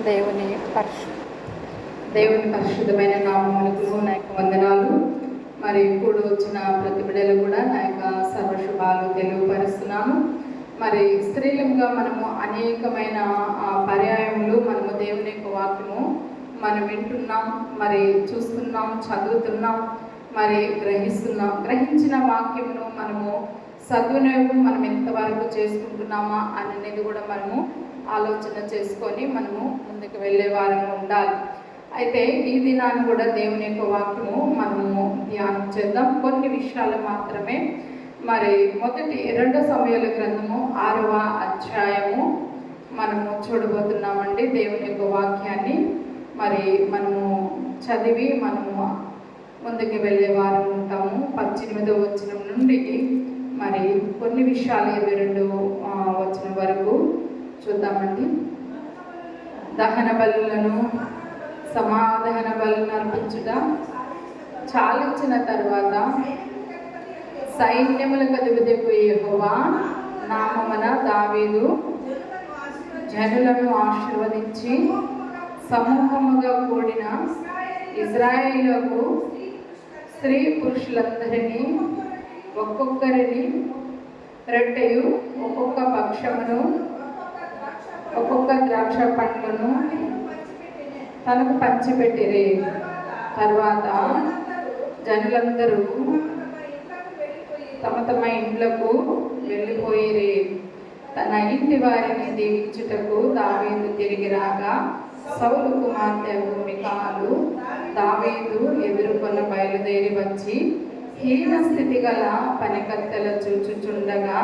దేవుని పరిశుద్ధమైన నామములకు నా యొక్క వందనాలు. మరి కూడి వచ్చిన ప్రతి బిడ్డలు కూడా నా యొక్క సర్వశుభాలు తెలియపరుస్తున్నాను. మరి స్త్రీలంగా మనము అనేకమైన పర్యాయములు మనము దేవుని యొక్క వాక్యము మనం వింటున్నాం, మరి చూస్తున్నాం, చదువుతున్నాం, మరి గ్రహించిన వాక్యమును మనము సద్వినియోగం మనం ఎంతవరకు చేసుకుంటున్నామా అనేది కూడా మనము ఆలోచన చేసుకొని మనము ముందుకు వెళ్ళే వారంగా ఉండాలి. అయితే ఈ దినాన్ని కూడా దేవుని యొక్క వాక్యము మనము ధ్యానం చేద్దాం. కొన్ని విషయాలు మాత్రమే. మరి 2 సమూయేలు గ్రంథము 6వ అధ్యాయము మనము చూడబోతున్నామండి. దేవుని యొక్క వాక్యాన్ని మరి మనము చదివి మనము ముందుకు వెళ్ళే వారం ఉంటాము. 18వ వచనం నుండి మరి కొన్ని విషయాలు 22వ వచనం వరకు చూద్దామండి. దహన బలులను సమాధాన బలులను అర్పించుట చాలించిన తర్వాత సైన్యములకు అధిపతియగు యెహోవా నామమున దావీదు జనులను ఆశీర్వదించి సమూహముగా కూడిన ఇశ్రాయేలుకు స్త్రీ పురుషులందరినీ ఒక్కొక్కరిని రొట్టెయు ఒక్కొక్క భక్ష్యమును ఒక్కొక్క ద్రాక్ష పండ్లను తనకు పంచిపెట్టిరి. తర్వాత జనులందరూ తమ తమ ఇండ్లకు వెళ్ళిపోయిరి. తన ఇంటి వారిని దీవించుటకు దావీదు తిరిగి రాగా సౌలు కుమార్తె మికాలు దావీదు ఎదుర్కొన్న బయలుదేరి వచ్చి హీన స్థితి గల పనికత్తెల చూచుచుండగా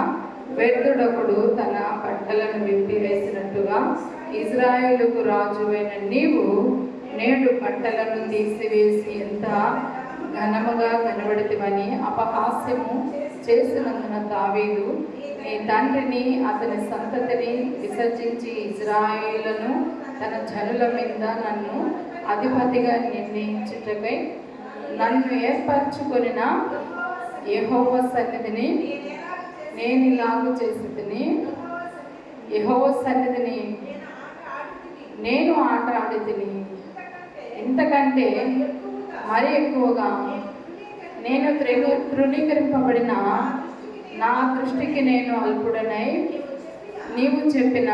వ్యర్థుడొకడు తన బట్టలను విప్పివేసినట్టుగా ఇశ్రాయేలుకు రాజువైన నీవు నేడు బట్టలను తీసివేసి ఎంత ఘనముగా కనబడితివని అపహాస్యము చేసినందున దావీదు నీ తండ్రిని అతని సంతతిని విసర్జించి ఇశ్రాయేలును తన జనుల మీద నన్ను అధిపతిగా నిర్ణయించుటకై నన్ను ఏర్పరచుకొనిన యెహోవా సన్నిధిని నేను ఇలాగూ చేసి యెహోవా సన్నిధిని నేను ఆట ఆడి తిని ఇంతకంటే మరి ఎక్కువగా నేను తృణీకరింపబడిన నా దృష్టికి నేను అల్పుడనై నీవు చెప్పిన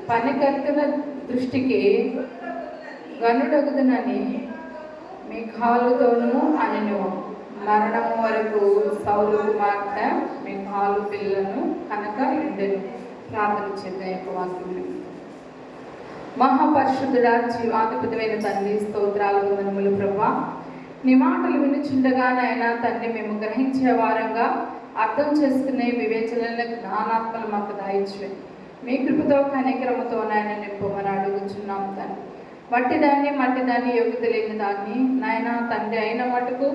పనికర్తల దృష్టికి గనుడగుదునని మిఖాలుతోనూ అనెను. మరణము వరకు సౌలు కుమార్తె మిఖాలు పిల్లను కనుక ఉండెను. ప్రార్థన చేద్దాం. యొక్క వాక్యం. మహాపరిశుద్ధుడా, జీవాధిపతివైన తండ్రి, స్తోత్రాలు వందనములు ప్రభువా. నీ మాటలు వినుచుండగా నాయనా తండ్రి మేము గ్రహించే వారంగా అర్థం చేసుకునే వివేచనల జ్ఞానాత్మలు మాకు దాయిచ్చువే. మీ కృపతో కనికరముతో నాయన నింపమని అడుగుచున్నాం తండ్రి. మట్టిదాన్ని యోగ్యత లేని దాన్ని నాయన తండ్రి అయిన మటుకు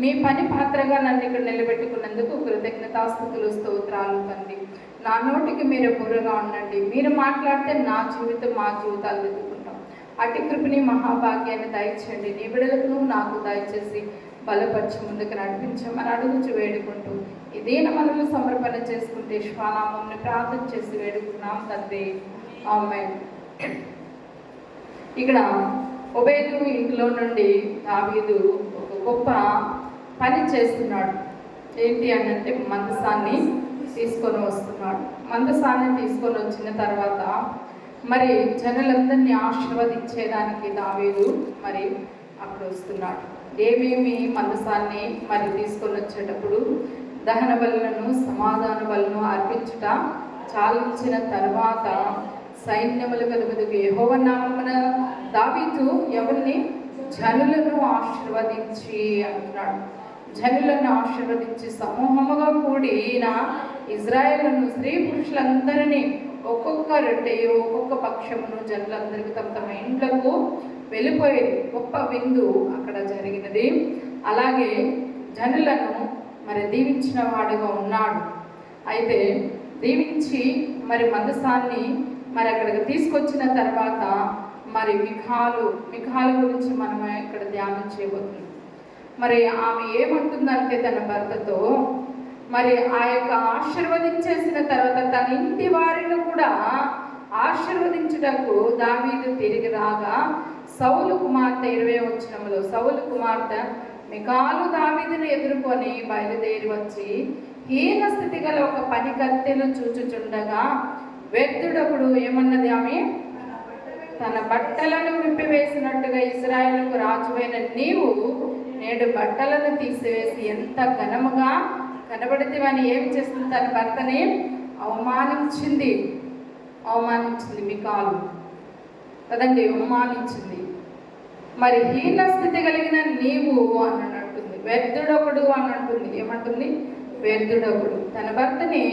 మీ పని పాత్రగా నన్ను ఇక్కడ నిలబెట్టుకున్నందుకు కృతజ్ఞతాస్తుతులు, స్తోత్రాలు తండ్రి. నా నోటికి మీరు బుర్రగా ఉండండి. మీరు మాట్లాడితే నా జీవితం మా జీవితాలు దిద్దుకుంటాం. అటు కృపని మహాభాగ్యాన్ని దయచేయండి. నీ బిడ్డలకు నాకు దయచేసి బలపరిచి ముందుకు నడిపించమని అడుగుచు వేడుకుంటూ ఇదేన మనల్ని సమర్పణ చేసుకుంటే శ్వానామంని ప్రార్థన చేసి వేడుకున్నాం తండ్రి. ఆమేన్. ఇక్కడ ఒబేదు ఇంట్లో నుండి దావీదు ఒక గొప్ప పని చేస్తున్నాడు. ఏంటి అంటే మందసాన్ని తీసుకొని వస్తున్నాడు. మందసాన్ని తీసుకొని వచ్చిన తర్వాత మరి జనులందరినీ ఆశీర్వదించేదానికి దావీదు మరి అక్కడ వస్తున్నాడు. ఏమేమి మందసాన్ని మరి తీసుకొని వచ్చేటప్పుడు దహన బలులను సమాధాన బలులను అర్పించుట చాలించిన తర్వాత సైన్యములకు అధిపతియగు యెహోవా నామమున దావీదు ఎవరిని జనులను ఆశీర్వదించి అంటున్నాడు. జనులను ఆశీర్వదించి సమూహముగా కూడిన ఇశ్రాయేలును స్త్రీ పురుషులందరినీ ఒక్కొక్క రొట్టెయు ఒక్కొక్క పక్షమును జనులందరికీ తమ తమ ఇండ్లకు వెళ్ళిపోయేది. గొప్ప విందు అక్కడ జరిగినది. అలాగే జనులను మరి దీవించిన వాడుగా ఉన్నాడు. అయితే దీవించి మరి మందసాన్ని మరి అక్కడికి తీసుకొచ్చిన తర్వాత మరి మిఖాలు గురించి మనం ఇక్కడ ధ్యానం చేయబోతున్నాం. మరి ఆమె ఏమంటుందంటే తన భర్తతో మరి ఆ యొక్క ఆశీర్వదించేసిన తర్వాత తన ఇంటి వారిని కూడా ఆశీర్వదించుటకు దావీదు తిరిగి రాగా సౌలు కుమార్తె 20వ వచనంలో సౌలు కుమార్తె మికాలు దావీదును ఎదుర్కొని బయలుదేరి వచ్చి హీన స్థితి గల ఒక పని కత్తెను చూచుచుండగా వ్యర్థుడొకడు ఏమన్నది ఆమె, తన బట్టలను విప్పివేసినట్టుగా ఇశ్రాయేలుకు రాజువైన నీవు నేడు బట్టలను తీసివేసి ఎంత ఘనముగా కనబడితేవని ఏమి చేస్తుంది, తన భర్తని అవమానించింది మికాలు కదండి, అవమానించింది. మరి హీన స్థితి కలిగిన నీవు అని అంటుంది, వ్యర్థుడొకడు అని అంటుంది. ఏమంటుంది? వ్యర్థుడొకడు. తన భర్తని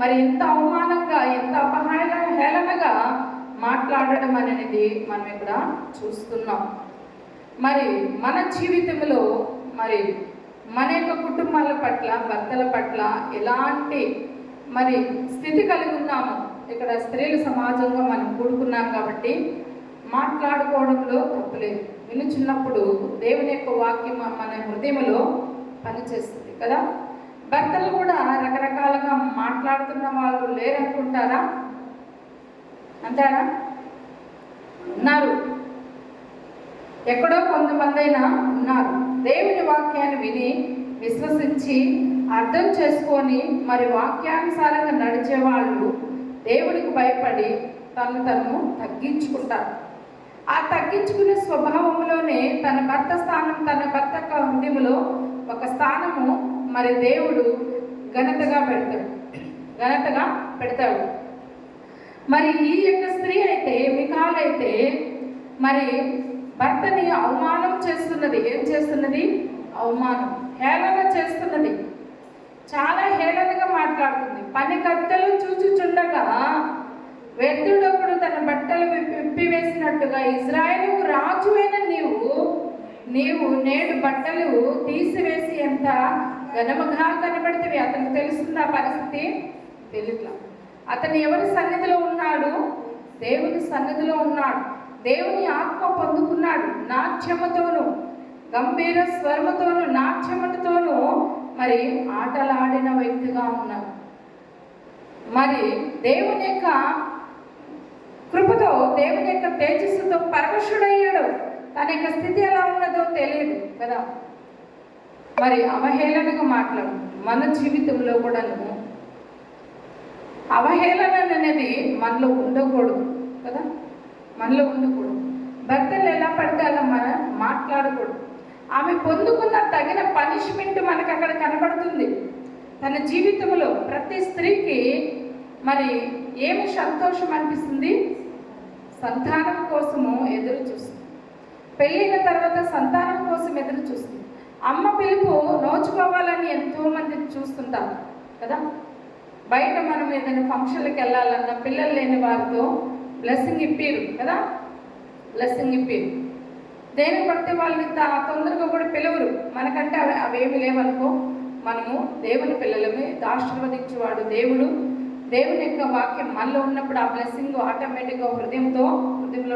మరి ఎంత అవమానంగా, ఎంత హేళనగా మాట్లాడడం అనేది మనం ఇక్కడ చూస్తున్నాం. మరి మన జీవితంలో మరి మన యొక్క కుటుంబాల పట్ల, భర్తల పట్ల ఎలాంటి మరి స్థితి కలిగి ఉన్నాము. ఇక్కడ స్త్రీల సమాజంగా మనం కూడుకున్నాం కాబట్టి మాట్లాడుకోవడంలో తప్పులేదు. వినుచున్నప్పుడు దేవుని యొక్క వాక్యం మన హృదయంలో పనిచేస్తుంది కదా. భర్తలు కూడా రకరకాలుగా మాట్లాడుతున్న వాళ్ళు లేరనుకుంటారా? అంటారా? ఉన్నారు. ఎక్కడో కొంతమంది అయినా ఉన్నారు. దేవుని వాక్యాన్ని విని విశ్వసించి అర్థం చేసుకొని మరి వాక్యానుసారంగా నడిచే వాళ్ళు దేవుడికి భయపడి తను తగ్గించుకుంటారు. ఆ తగ్గించుకునే స్వభావంలోనే తన భర్త స్థానం, తన భర్త హృదయంలో ఒక స్థానము మరి దేవుడు ఘనతగా పెడతాడు. మరి ఈ యొక్క స్త్రీ అయితే, మికాలు అయితే మరి భర్తని అవమానం చేస్తున్నది. ఏం చేస్తున్నది? అవమానం, హేళన చేస్తున్నది. చాలా హేళనగా మాట్లాడుతుంది. పని కత్తెలు చూచుచుండగా వ్యర్థుడొకడు తన బట్టలు విప్పివేసినట్టుగా ఇశ్రాయేలుకు రాజువైన నీవు నేడు బట్టలు తీసివేసి ఎంత ఘనముగా కనబడితే అతనికి తెలుస్తుందా పరిస్థితి? తెలియట్లా. అతను ఎవరి సన్నిధిలో ఉన్నాడు? దేవుని సన్నిధిలో ఉన్నాడు. దేవుని ఆత్మ పొందుకున్నాడు. నాట్యముతోను, గంభీర స్వరముతోను, నాట్యముతోను మరి ఆటలాడిన వ్యక్తిగా ఉన్నాడు. మరి దేవుని యొక్క కృపతో, దేవుని యొక్క తేజస్సుతో పరవశుడయ్యాడు. తన యొక్క స్థితి ఎలా ఉన్నదో తెలియదు కదా. మరి అవహేళనగా మాట్లాడు. మన జీవితంలో కూడాను అవహేళన అనేది మనలో ఉండకూడదు కదా. మనలో ఉండకూడదు. భర్తలు ఎలా పడితే అలా మనం మాట్లాడకూడదు. ఆమె పొందుకున్న తగిన పనిష్మెంట్ మనకు అక్కడ కనబడుతుంది. తన జీవితంలో ప్రతి స్త్రీకి మరి ఏమి సంతోషం అనిపిస్తుంది? సంతానం కోసము ఎదురు చూస్తుంది. పెళ్ళైన తర్వాత సంతానం కోసం ఎదురు చూస్తుంది. అమ్మ పిలుపు నోచుకోవాలని ఎంతోమంది చూస్తుంటారు కదా. బయట మనం ఏదైనా ఫంక్షన్లకు వెళ్ళాలన్నా పిల్లలు లేని వారితో బ్లెస్సింగ్ ఇప్పిరు కదా. బ్లెస్సింగ్ ఇప్పిరు. దేనికి పడితే వాళ్ళని తొందరగా కూడా పిలవరు. మనకంటే అవేమి లేవనుకో, మనము దేవుని పిల్లలమే. ఆశీర్వదించేవాడు దేవుడు. దేవుని యొక్క వాక్యం మనలో ఉన్నప్పుడు ఆ బ్లెస్సింగ్ ఆటోమేటిక్గా హృదయంలో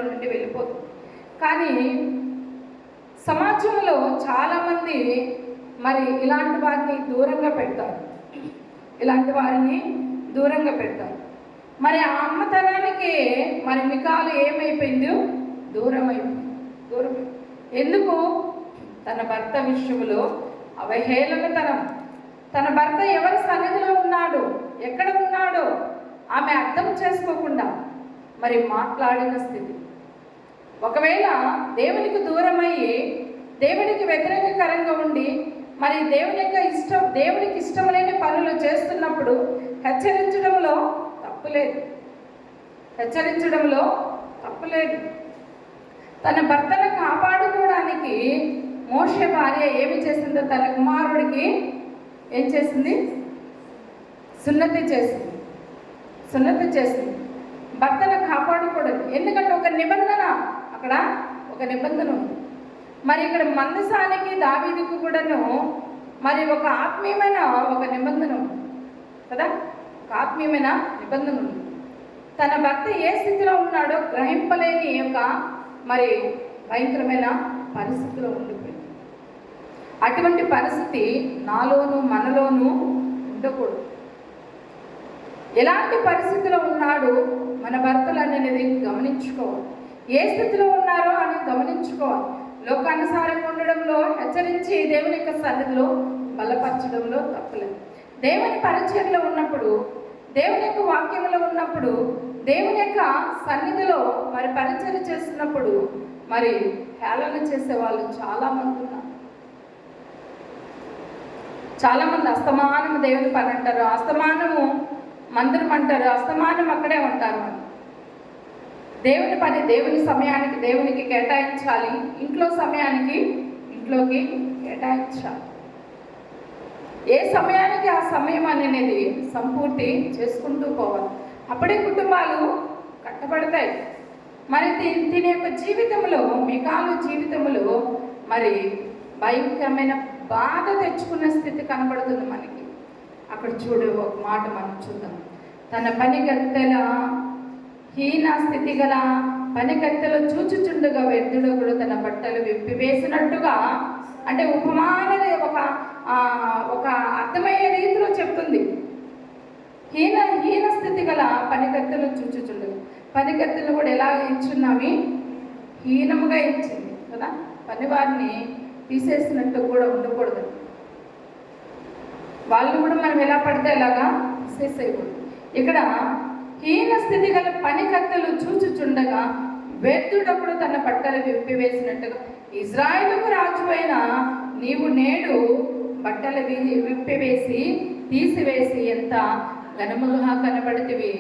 నుండి వెళ్ళిపోతుంది. కానీ సమాజంలో చాలామంది మరి ఇలాంటి వారిని దూరంగా పెడతారు. మరి ఆ అమ్మతనానికి మరి మికాలు ఏమైపోయిందో దూరం ఎందుకు? తన భర్త విషయంలో అవహేళనతనం. తన భర్త ఎవరి సన్నిధిలో ఉన్నాడు, ఎక్కడ ఉన్నాడో ఆమె అర్థం చేసుకోకుండా మరి మాట్లాడిన స్థితి. ఒకవేళ దేవునికి దూరమయ్యి దేవునికి వ్యతిరేకకరంగా ఉండి మరి దేవునికి ఇష్టం లేని పనులు చేస్తున్నప్పుడు హెచ్చరించడంలో తప్పులేదు. తన భర్తను కాపాడుకోవడానికి మోషే భార్య ఏమి చేసిందో, తన కుమారుడికి ఏం చేసింది? సున్నతి చేసింది. భర్తను కాపాడుకోవడం. ఎందుకంటే ఒక నిబంధన, అక్కడ ఒక నిబంధన ఉంది. మరి ఇక్కడ మందసానికి దావీదుకు కూడాను మరి ఒక ఆత్మీయమైన ఒక నిబంధన ఉంది కదా. ఒక ఆత్మీయమైన నిబంధన ఉంది. తన భర్త ఏ స్థితిలో ఉన్నాడో గ్రహింపలేని యొక్క మరి భయంకరమైన పరిస్థితిలో ఉండిపోయింది. అటువంటి పరిస్థితి నాలోనూ మనలోనూ ఉండకూడదు. ఎలాంటి పరిస్థితిలో ఉన్నాడు మన భర్తలు అనేది గమనించుకోవాలి. ఏ స్థితిలో ఉన్నారో అని గమనించుకోవాలి. లోకానుసారంగా ఉండడంలో హెచ్చరించి దేవుని యొక్క సన్నిధిలో బలపరచడంలో తప్పులేదు. దేవుని పరిచయంలో ఉన్నప్పుడు, దేవుని యొక్క వాక్యంలో ఉన్నప్పుడు, దేవుని యొక్క సన్నిధిలో మరి పరిచయం చేస్తున్నప్పుడు మరి హేళన చేసే వాళ్ళు చాలామంది ఉన్నారు. చాలామంది అస్తమానము దేవుని పని అంటారు, అస్తమానము మందిరం అంటారు, అస్తమానం అక్కడే ఉంటారు. దేవుని పని దేవుని సమయానికి దేవునికి కేటాయించాలి, ఇంట్లో సమయానికి ఇంట్లోకి కేటాయించాలి. ఏ సమయానికి ఆ సమయం అనేది సంపూర్తి చేసుకుంటూ పోవాలి. అప్పుడే కుటుంబాలు కట్టబడతాయి. మరి దీని యొక్క జీవితంలో, మికాలు జీవితంలో మరి భయంకరమైన బాధ తెచ్చుకున్న స్థితి కనబడుతుంది మనకి. అక్కడ చూడు, ఒక మాట మనం చూద్దాం. తన పనికత్తెల హీన స్థితి గల పనికత్తెలు చూచుచుండగా వ్యర్థుడు తన బట్టలు విప్పివేసినట్టుగా, అంటే ఉపమాన ఒక అర్థమయ్యే రీతిలో చెప్తుంది. హీన స్థితి గల పనికత్తెలు చూచుచుండగా, పనికత్తెలు కూడా ఎలా ఇచ్చున్నావి? హీనముగా ఇచ్చింది కదా. పనివారిని తీసేసినట్టు కూడా ఉండకూడదు. వాళ్ళు కూడా మనం ఎలా పడితే అలాగా తీసేసేయకూడదు. ఇక్కడ హీన స్థితి గల పనికత్తెలు చూచుచుండగా వ్యర్థుడప్పుడు తన బట్టలు విప్పివేసినట్టుగా, ఇజ్రాయేలుకు రాజు అయిన నీవు నేడు బట్టలు విప్పివేసి తీసివేసి ఎంత ఘనముగా కనబడితివి.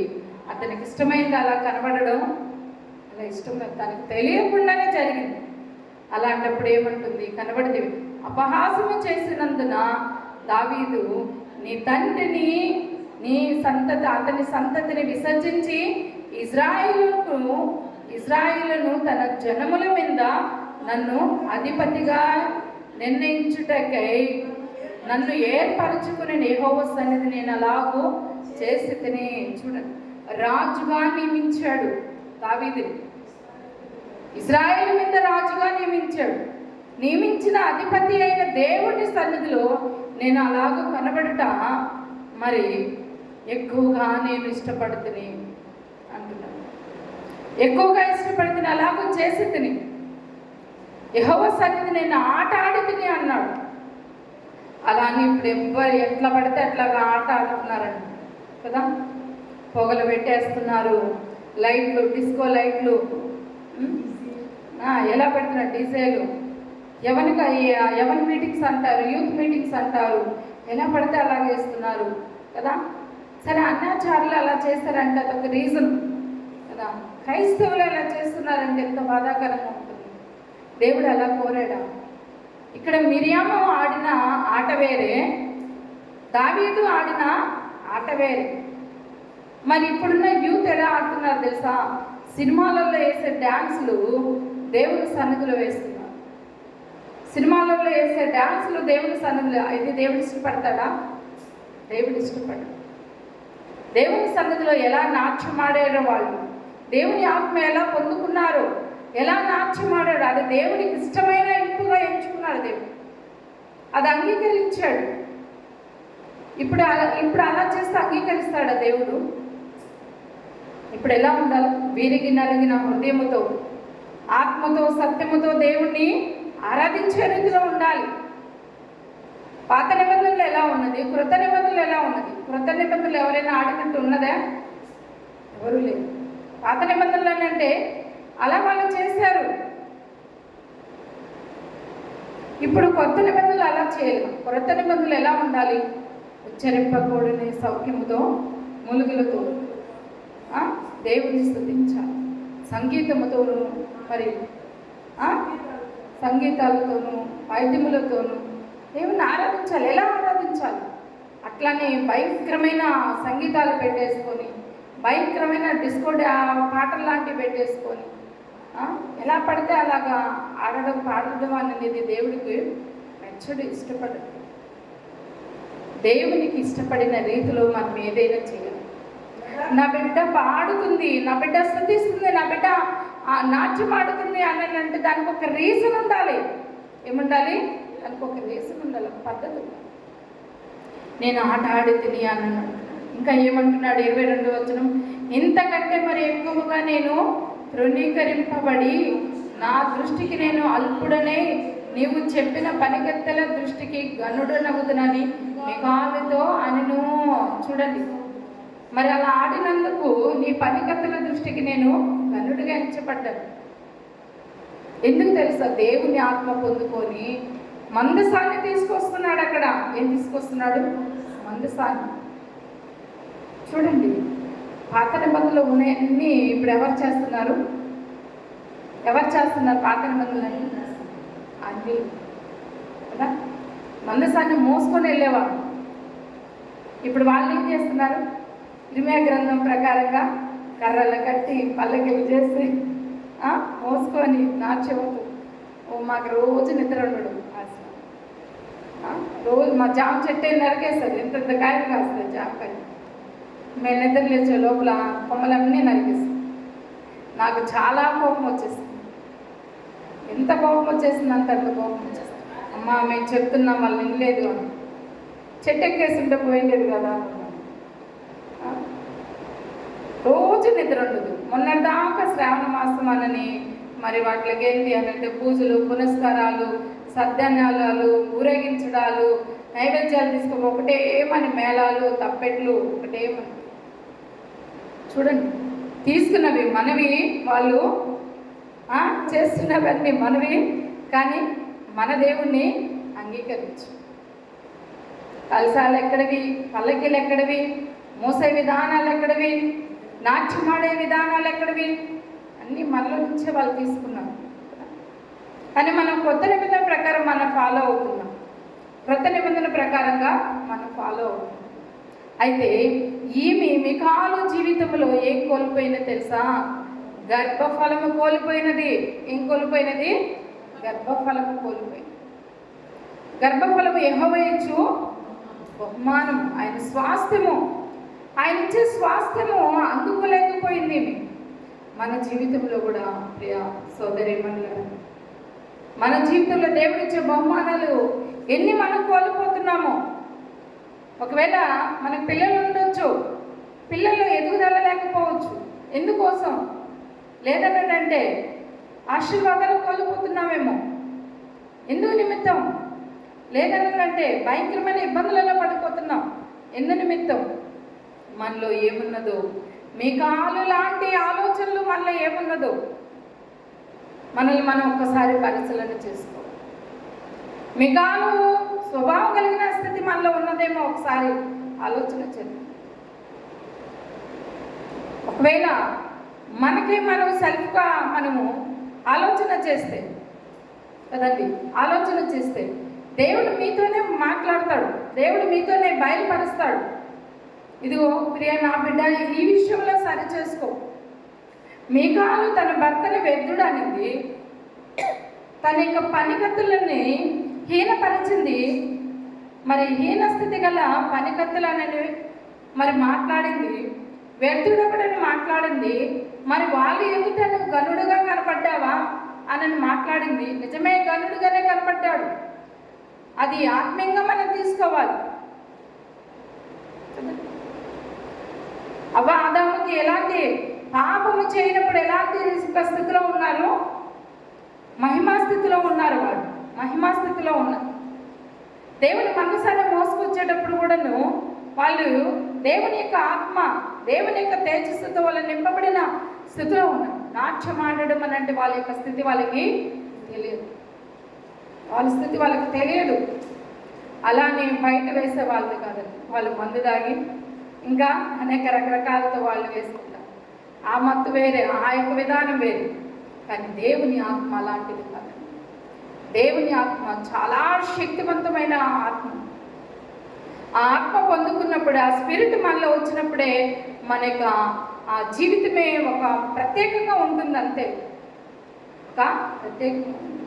అతనికి ఇష్టమైంది అలా కనబడడం, అలా ఇష్టం తనకు తెలియకుండానే జరిగింది. అలాంటప్పుడు ఏమంటుంది? కనబడితివి. అపహాసము చేసినందున దావీదు నీ తండ్రిని అతని సంతతిని విసర్జించి ఇజ్రాయిలును తన జనముల మీద నన్ను అధిపతిగా నిర్ణయించుటకై నన్ను ఏర్పరచుకుని యెహోవా సన్నిధి నేను అలాగూ చేసి తిని. చూడండి, రాజుగా నియమించాడు దావీదుని. ఇజ్రాయేలు మీద రాజుగా నియమించిన అధిపతి అయిన దేవుని సన్నిధిలో నేను అలాగ కనబడుట మరి ఎక్కువగా నేను ఇష్టపడుతుని అంటున్నాను. ఎక్కువగా ఇష్టపడుతుని, అలాగూ చేసి తిని. యెహోవా సన్నిధి నేను ఆట ఆడుతుని అన్నాడు. అలానే ఇప్పుడు ఎవ్వరు ఎట్లా పడితే అట్లాగా ఆట ఆడుతున్నారండి కదా. పొగలు పెట్టేస్తున్నారు, లైట్లు, డిస్కో లైట్లు, ఎలా పెడుతున్నారు, డీజేలు, ఎవరి మీటింగ్స్ అంటారు, యూత్ మీటింగ్స్ అంటారు, ఎలా పడితే అలా చేస్తున్నారు కదా. సరే, అన్నాచారులు అలా చేస్తారంటే అదొక రీజన్ కదా. క్రైస్తవులు అలా చేస్తున్నారంటే ఎంత బాధాకరంగా ఉంటుంది. దేవుడు అలా కోరాడా? ఇక్కడ మిరియాము ఆడిన ఆట వేరే, దావీదు ఆడిన ఆట వేరే. మరి ఇప్పుడున్న యూత్ ఎలా ఆడుతున్నారు తెలుసా? సినిమాలలో వేసే డ్యాన్సులు దేవుని సన్నిధిలో వేస్తున్నారు. సినిమాలలో వేసే డ్యాన్సులు దేవుని సన్నిధిలో. ఇది దేవుడు ఇష్టపడతాడా? దేవుడు ఇష్టపడ్డాడు. దేవుని సన్నిధిలో ఎలా నాట్యమాడారో వాళ్ళు, దేవుని ఆత్మ ఎలా పొందుకున్నారో, ఎలా నాట్యమాడాడు, అది దేవునికి ఇష్టమైన ఇంపుగా ఎంచుకున్నాడు దేవుడు. అది అంగీకరించాడు. ఇప్పుడు అలా చేస్తే అంగీకరిస్తాడా దేవుడు? ఇప్పుడు ఎలా ఉండాలి? వీరికి నలిగిన హృదయముతో, ఆత్మతో, సత్యముతో దేవుణ్ణి ఆరాధించే రీతిలో ఉండాలి. పాత నిబంధనలు ఎలా ఉన్నది, కృత నిబంధనలు ఎలా ఉన్నది? కృత నిబంధనలు ఎవరైనా ఆడినట్టు ఉన్నదా? ఎవరు లేదు. పాత నిబంధనలు అంటే అలా వాళ్ళు చేశారు. ఇప్పుడు కొత్త నిబంధనలు అలా చేయలేము. కొత్త నిబంధనలు ఎలా ఉండాలి? ఉచ్చరింపకూడని సౌఖ్యముతో, మూలుగులతో దేవుని స్తుతించాలి. సంగీతముతోనూ, మరి సంగీతాలతోనూ, వాయిద్యములతోనూ దేవుని ఆరాధించాలి. ఎలా ఆరాధించాలి? అట్లానే భయంకరమైన సంగీతాలు పెట్టేసుకొని, భయంకరమైన డిస్కో పాటలు లాంటివి పెట్టేసుకొని ఎలా పడితే అలాగా పాడడం అనేది దేవుడికి నచ్చడు, ఇష్టపడదు. దేవునికి ఇష్టపడిన రీతిలో మనం ఏదైనా చేయాలి. నా బిడ్డ పాడుతుంది, నా బిడ్డ స్తుతిస్తుంది, నా బిడ్డ నాట్యం ఆడుతుంది అని అంటే దానికి ఒక రీజన్ ఉండాలి. ఏముండాలి? దానికి ఒక రీజన్ ఉండాలి, ఒక పద్ధతి ఉండాలి. నేను ఆట ఆడి తిని అన్నాడు. ఇంకా ఏమంటున్నాడు? 22వ వచనం, ఇంతకంటే మరి ఎక్కువగా నేను తృణీకరింపబడి నా దృష్టికి నేను అల్పుడనే నీవు చెప్పిన పనికత్తెల దృష్టికి గనుడనగుదునని మికాలుతో అనెను. చూడండి, మరి అలా ఆడినందుకు నీ పనికత్తెల దృష్టికి నేను గనుడిగా ఎంచబడ్డాను. ఎందుకు తెలుసా? దేవుని ఆత్మ పొందుకొని మందసాన్ని తీసుకొస్తున్నాడు. అక్కడ ఏం తీసుకొస్తున్నాడు? మందసాన్ని. చూడండి, పాత నిబంధనలు ఉన్నాయన్నీ ఇప్పుడు ఎవరు చేస్తున్నారు? పాత నిబంధనలు అన్నీ కదా. మందసాన్ని మోసుకొని వెళ్ళేవారు. ఇప్పుడు వాళ్ళు ఏం చేస్తున్నారు? ఇర్మియా గ్రంథం ప్రకారంగా కర్రలు కట్టి పల్లకిలు చేసి మోసుకొని నా చెవుకు మాకు రోజు నిద్ర ఉండడు. రోజు మా జామ చెట్టు నరికేస్తుంది. ఎంత కాయలు కాస్తుంది జామకాయ. మేము నిద్ర లేచే లోపల కొమ్మలన్నీ నరికేస్తాం. నాకు చాలా కోపం వచ్చేస్తుంది. ఎంత కోపం వచ్చేసింది అంత కోపం వచ్చేస్తుంది. అమ్మ మేము చెప్తున్నాం వాళ్ళు వినలేదు అని. చెట్టు ఎక్కేస్తుంటే పోయిండేది కదా. రోజు నిద్ర ఉండదు. మొన్నటిదాకా శ్రావణ మాసం అనని మరి వాటికి ఏంటి అనంటే పూజలు, పునస్కారాలు, సద్యానాలు, ఊరేగించడాలు, నైవేద్యాలు తీసుకో ఒకటేమని మేళాలు, తప్పెట్లు ఒకటేమని. చూడండి, తీసుకున్నవి మనవి, వాళ్ళు చేస్తున్నవన్నీ మనవి, కానీ మన దేవుణ్ణి అంగీకరించు. కలశాలు ఎక్కడివి, పల్లకీలు ఎక్కడివి, మోసే విధానాలు ఎక్కడివి, నాట్యమాడే విధానాలు ఎక్కడివి, అన్నీ మనలో నుంచే వాళ్ళు తీసుకున్నారు. కానీ మనం కొత్త నిబంధన ప్రకారం మనం ఫాలో అవుతున్నాం. కొత్త నిబంధన ప్రకారంగా మనం ఫాలో అవుతున్నాం. అయితే ఈమె మికాలు జీవితంలో ఏం కోల్పోయినా తెలుసా? గర్భఫలము కోల్పోయినది. ఏం కోల్పోయినది? గర్భఫలము కోల్పోయింది. గర్భఫలము యెహోవా ఇచ్చు బహుమానం, ఆయన స్వాస్థ్యము. ఆయన ఇచ్చే స్వాస్థ్యము అందుకోలేకపోయింది. మన జీవితంలో కూడా ప్రియ సోదరీమణులారా, మన జీవితంలో దేవుడిచ్చే బహుమానాలు ఎన్ని మనం కోల్పోతున్నామో. ఒకవేళ మనకు పిల్లలు ఉండొచ్చు, పిల్లల్లో ఎదుగుదల లేకపోవచ్చు. ఎందుకోసం? లేదనంటే ఆశీర్వాదాలు కోల్పోతున్నామేమో. ఎందుకు నిమిత్తం? లేదనంటే భయంకరమైన ఇబ్బందులలో పడిపోతున్నాం. ఎందు నిమిత్తం? మనలో ఏమున్నదో, మికాలు లాంటి ఆలోచనలు మనలో ఏమున్నదో మనల్ని మనం ఒక్కసారి పరిశీలన చేసుకో. మికాలు స్వభావం కలిగిన స్థితి మనలో ఉన్నదేమో ఒకసారి ఆలోచన చేద్దాం. ఒకవేళ మనకి మనం సెల్ఫ్గా మనము ఆలోచన చేస్తే కదండి, ఆలోచన చేస్తే దేవుడు మీతోనే మాట్లాడతాడు. దేవుడు మీతోనే బయలుపరుస్తాడు. ఇదిగో ప్రియ నా బిడ్డ, ఈ విషయంలో సరి చేసుకో. మికాలు తన భర్తని వ్యర్థుడనింది, తన యొక్క పనికత్తులని హీనపరిచింది. మరి హీన స్థితి గల పనికత్తులనని మరి మాట్లాడింది, వ్యర్థుడొకడని మాట్లాడింది. మరి వాళ్ళు ఎదుట నువ్వు గనుడుగా కనపడ్డావా అని మాట్లాడింది. నిజమే, గనుడుగానే కనపడ్డాడు. అది ఆత్మీయంగా మనం తీసుకోవాలి. అవ్వ ఆదాముకి ఎలాంటి పాపము చేయనప్పుడు ఎలాంటి స్థితిలో ఉన్నారు? మహిమా స్థితిలో ఉన్నారు. వాడు మహిమా స్థితిలో ఉన్నారు. దేవుని మనసాన్ని మోసుకొచ్చేటప్పుడు కూడాను వాళ్ళు దేవుని యొక్క ఆత్మ, దేవుని యొక్క తేజస్సుతో వాళ్ళు నింపబడిన స్థితిలో ఉన్నారు. నాట్యం ఆడడం అనంటే వాళ్ళ యొక్క స్థితి వాళ్ళకి తెలియదు. వాళ్ళ స్థితి వాళ్ళకి తెలియదు. అలానే బయట వేసే వాళ్ళది కాదండి. వాళ్ళు మందు దాగి ఇంకా అనేక రకరకాలతో వాళ్ళు వేసుకుంటారు. ఆ మత్తు వేరే, ఆ యొక్క విధానం వేరే. కానీ దేవుని ఆత్మ అలాంటిది కాదు. దేవుని ఆత్మ చాలా శక్తివంతమైన ఆత్మ. ఆ ఆత్మ పొందుకున్నప్పుడు, ఆ స్పిరిట్ మనలో వచ్చినప్పుడే మన యొక్క ఆ జీవితమే ఒక ప్రత్యేకంగా ఉంటుంది. అంతే, ఒక ప్రత్యేకంగా ఉంటుంది.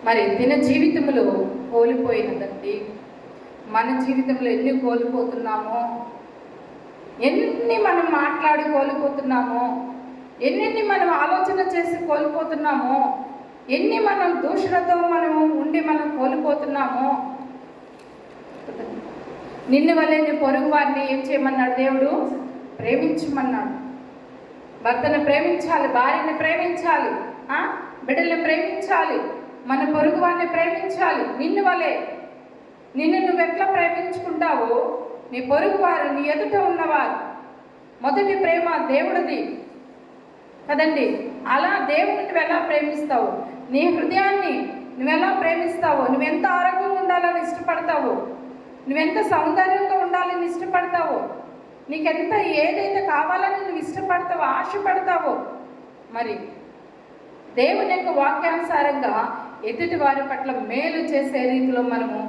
మరి దిన జీవితంలో కోల్పోయినదండి. మన జీవితంలో ఎన్ని కోల్పోతున్నామో, ఎన్ని మనం మాట్లాడి కోల్పోతున్నామో, ఎన్ని మనం ఆలోచన చేసి కోల్పోతున్నామో, ఎన్ని మనం దూషణతో మనం ఉండి మనం కోల్పోతున్నామో. నిన్ను వల్లే నీ పొరుగు వారిని ఏం చేయమన్నాడు? దేవుడు ప్రేమించమన్నాడు. భర్తను ప్రేమించాలి, భార్యని ప్రేమించాలి, బిడ్డల్ని ప్రేమించాలి, మన పొరుగు వారిని ప్రేమించాలి. నిన్ను వలే నిన్ను నువ్వు ఎట్లా ప్రేమించుకుంటావో నీ పొరుగు వారు, నీ ఎదుట ఉన్నవారు. మొదటి ప్రేమ దేవుడిది కదండి. అలా దేవుడిని నువ్వు ఎలా ప్రేమిస్తావు, నీ హృదయాన్ని నువ్వెలా ప్రేమిస్తావో, నువ్వెంత ఆరోగ్యంగా ఉండాలని ఇష్టపడతావో, నువ్వెంత సౌందర్యంగా ఉండాలని ఇష్టపడతావో, నీకెంత ఏదైతే కావాలని నువ్వు ఇష్టపడతావో, ఆశపడతావో, మరి దేవుని యొక్క వాక్యానుసారంగా ఎదుటి వారి పట్ల మేలు చేసే రీతిలో మనము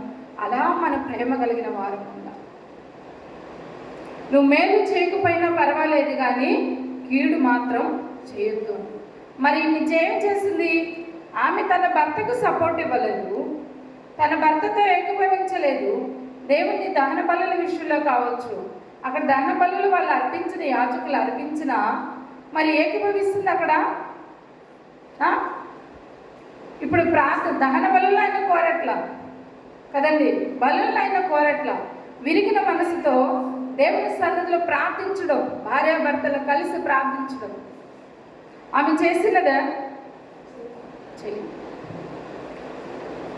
అలా మన ప్రేమ కలిగిన వారు ఉండాలి. నువ్వు మేలు చేయకపోయినా పర్వాలేదు, కానీ కీడు మాత్రం చేయొద్దు. మరి నిజేం చేసింది? ఆమె తన భర్తకు సపోర్ట్ ఇవ్వలేదు, తన భర్తతో ఏకీభవించలేదు. దేవుని దహన బలుల విషయంలో కావచ్చు, అక్కడ దహన బలులు వాళ్ళు అర్పించిన, యాజకులు అర్పించిన, మరి ఏకీభవిస్తుంది అక్కడ. ఇప్పుడు దహన బలులు ఆయన కోరట్ల కదండి, బలులు ఆయన కోరట్ల. విరిగిన మనసుతో దేవుని సన్నిధిలో ప్రార్థించడం, భార్యాభర్తలు కలిసి ప్రార్థించడం ఆమె చేసినదా?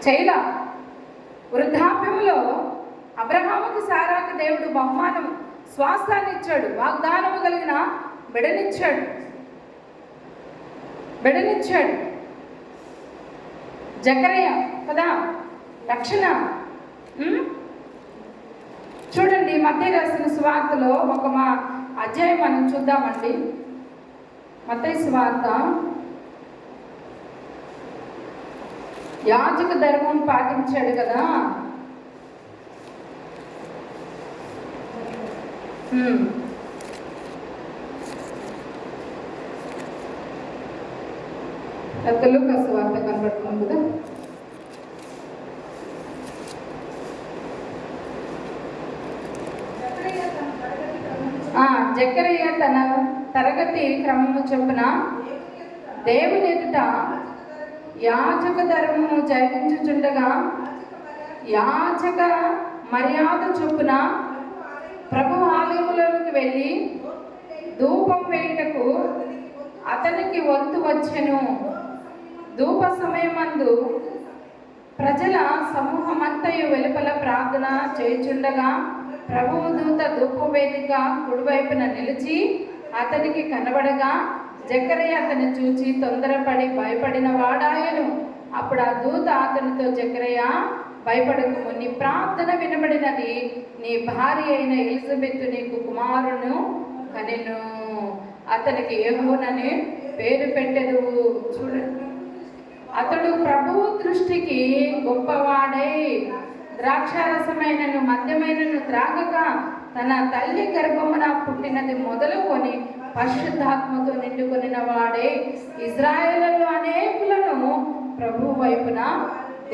చేయలా. వృద్ధాప్యంలో అబ్రహాముకి, సారాకి దేవుడు బహుమానం, స్వాస్థాన్ని ఇచ్చాడు, వాగ్దానము కలిగిన బిడనిచ్చాడు. జకరయ్య కదా రక్షణ. చూడండి, మత్తయి రాసిన సువార్తలో ఒక అధ్యాయం మనం చూద్దామండి. మత్తయి సువార్త, యాజక ధర్మం పాటించాడు కదా. లూకా సువార్త కనబడుతుంది కదా. జకరయ్య తన తరగతి క్రమము చొప్పున దేవుని ఎదుట యాజక ధర్మము జరిగించుచుండగా, యాజక మర్యాద చొప్పున ప్రభు ఆలయములోనికి వెళ్ళి ధూపం వేయుటకు అతనికి వంతు వచ్చెను. ధూప సమయమందు ప్రజల సమూహమంతయు వెలుపల ప్రార్థన చేయుచుండగా, ప్రభువు దూత ధూపవేదిక కుడివైపున నిలిచి అతనికి కనబడగా, జకరయ్య అతన్ని చూచి తొందరపడి భయపడిన వాడాయను. అప్పుడు ఆ దూత అతనితో, జకరయ్య భయపడకుము, నీ ప్రార్థన వినబడినది, నీ భార్య అయిన ఎలిజబెత్ నీకు కుమారును కనెను, అతనికి యోహానని పేరు పెట్టెను. చూడండి, అతడు ప్రభువు దృష్టికి గొప్పవాడై ద్రాక్షారసమైనను మద్యమైనను త్రాగక తన తల్లి గర్భమున పుట్టినది మొదలుకొని పరిశుద్ధాత్మతో నిండుకొనిన వాడే ఇజ్రాయేలులో అనేకులను ప్రభు వైపున